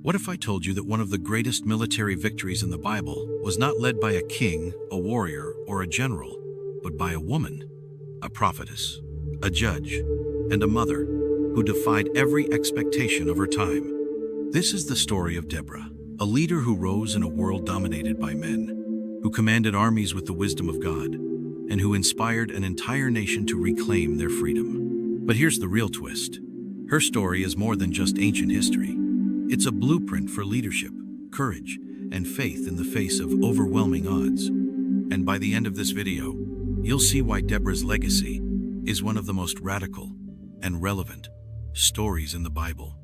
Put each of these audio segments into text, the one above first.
What if I told you that one of the greatest military victories in the Bible was not led by a king, a warrior, or a general, but by a woman, a prophetess, a judge, and a mother who defied every expectation of her time? This is the story of Deborah, a leader who rose in a world dominated by men, who commanded armies with the wisdom of God, and who inspired an entire nation to reclaim their freedom. But here's the real twist. Her story is more than just ancient history. It's a blueprint for leadership, courage, and faith in the face of overwhelming odds. And by the end of this video, you'll see why Deborah's legacy is one of the most radical and relevant stories in the Bible.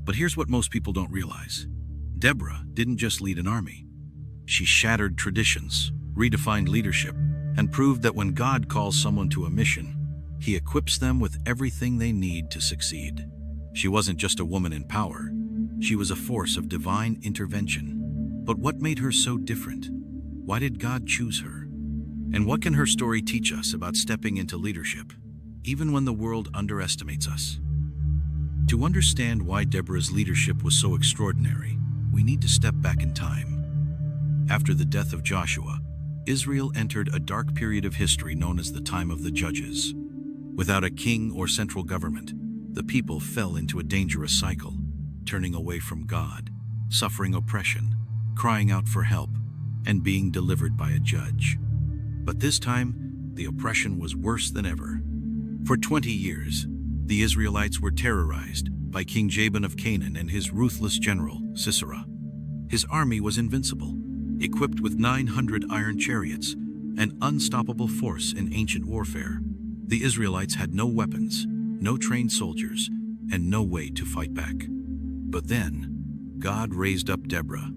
But here's what most people don't realize. Deborah didn't just lead an army. She shattered traditions, redefined leadership, and proved that when God calls someone to a mission, He equips them with everything they need to succeed. She wasn't just a woman in power. She was a force of divine intervention. But what made her so different? Why did God choose her? And what can her story teach us about stepping into leadership, even when the world underestimates us? To understand why Deborah's leadership was so extraordinary, we need to step back in time. After the death of Joshua, Israel entered a dark period of history known as the time of the Judges. Without a king or central government, the people fell into a dangerous cycle, turning away from God, suffering oppression, crying out for help, and being delivered by a judge. But this time, the oppression was worse than ever. For 20 years, the Israelites were terrorized by King Jabin of Canaan and his ruthless general, Sisera. His army was invincible, equipped with 900 iron chariots, an unstoppable force in ancient warfare. The Israelites had no weapons, no trained soldiers, and no way to fight back. But then, God raised up Deborah.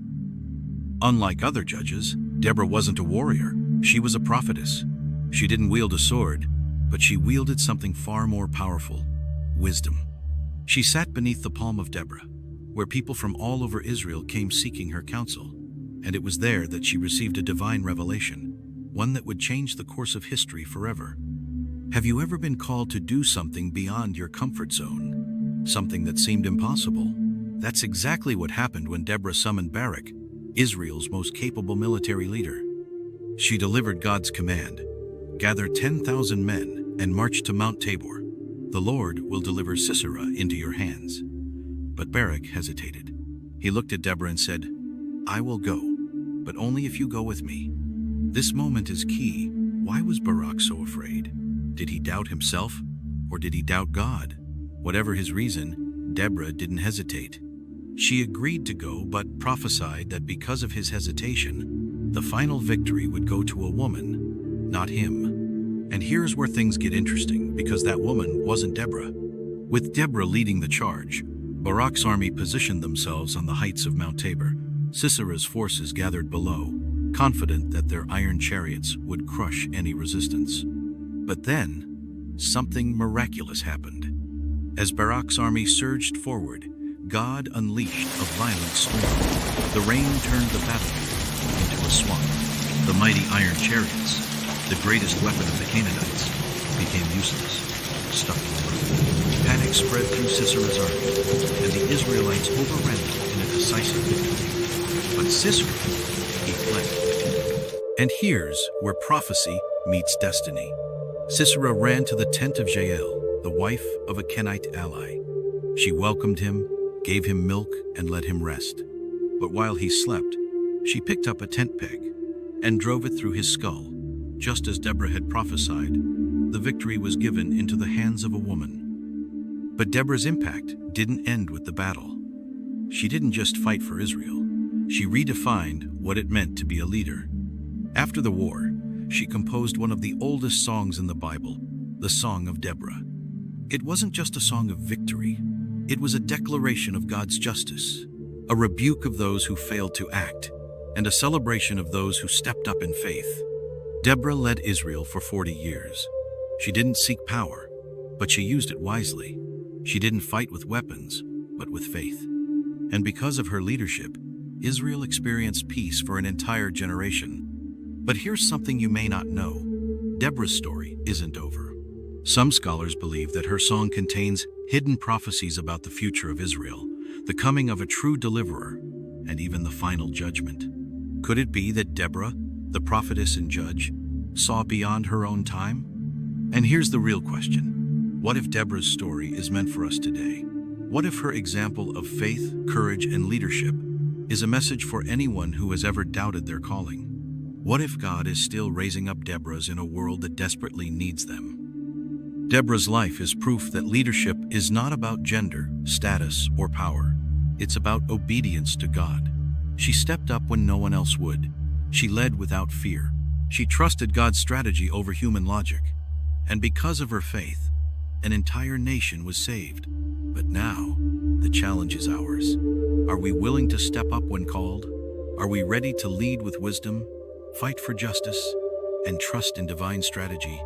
Unlike other judges, Deborah wasn't a warrior. She was a prophetess. She didn't wield a sword, but she wielded something far more powerful: wisdom. She sat beneath the palm of Deborah, where people from all over Israel came seeking her counsel. And it was there that she received a divine revelation, one that would change the course of history forever. Have you ever been called to do something beyond your comfort zone? Something that seemed impossible? That's exactly what happened when Deborah summoned Barak, Israel's most capable military leader. She delivered God's command: gather 10,000 men and march to Mount Tabor. The Lord will deliver Sisera into your hands. But Barak hesitated. He looked at Deborah and said, "I will go, but only if you go with me." This moment is key. Why was Barak so afraid? Did he doubt himself, or did he doubt God? Whatever his reason, Deborah didn't hesitate. She agreed to go, but prophesied that because of his hesitation, the final victory would go to a woman, not him. And here's where things get interesting, because that woman wasn't Deborah. With Deborah leading the charge, Barak's army positioned themselves on the heights of Mount Tabor. Sisera's forces gathered below, confident that their iron chariots would crush any resistance. But then, something miraculous happened. As Barak's army surged forward, God unleashed a violent storm. The rain turned the battlefield into a swamp. The mighty iron chariots, the greatest weapon of the Canaanites, became useless, stuck in the mud. Panic spread through Sisera's army, and the Israelites overran them in a decisive victory. But Sisera, he fled. And here's where prophecy meets destiny. Sisera ran to the tent of Jael, the wife of a Kenite ally. She welcomed him, gave him milk, and let him rest. But while he slept, she picked up a tent peg and drove it through his skull. Just as Deborah had prophesied, the victory was given into the hands of a woman. But Deborah's impact didn't end with the battle. She didn't just fight for Israel. She redefined what it meant to be a leader. After the war, she composed one of the oldest songs in the Bible, the Song of Deborah. It wasn't just a song of victory. It was a declaration of God's justice, a rebuke of those who failed to act, and a celebration of those who stepped up in faith. Deborah led Israel for 40 years. She didn't seek power, but she used it wisely. She didn't fight with weapons, but with faith. And because of her leadership, Israel experienced peace for an entire generation. But here's something you may not know. Deborah's story isn't over. Some scholars believe that her song contains hidden prophecies about the future of Israel, the coming of a true deliverer, and even the final judgment. Could it be that Deborah, the prophetess and judge, saw beyond her own time? And here's the real question. What if Deborah's story is meant for us today? What if her example of faith, courage, and leadership is a message for anyone who has ever doubted their calling? What if God is still raising up Deborahs in a world that desperately needs them? Deborah's life is proof that leadership is not about gender, status, or power. It's about obedience to God. She stepped up when no one else would. She led without fear. She trusted God's strategy over human logic. And because of her faith, an entire nation was saved. But now, the challenge is ours. Are we willing to step up when called? Are we ready to lead with wisdom, fight for justice, and trust in divine strategy,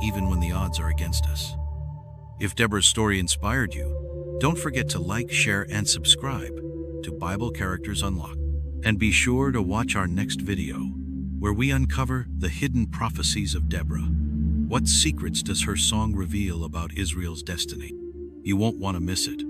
even when the odds are against us? If Deborah's story inspired you, don't forget to like, share, and subscribe to Bible Characters Unlocked. And be sure to watch our next video, where we uncover the hidden prophecies of Deborah. What secrets does her song reveal about Israel's destiny? You won't want to miss it.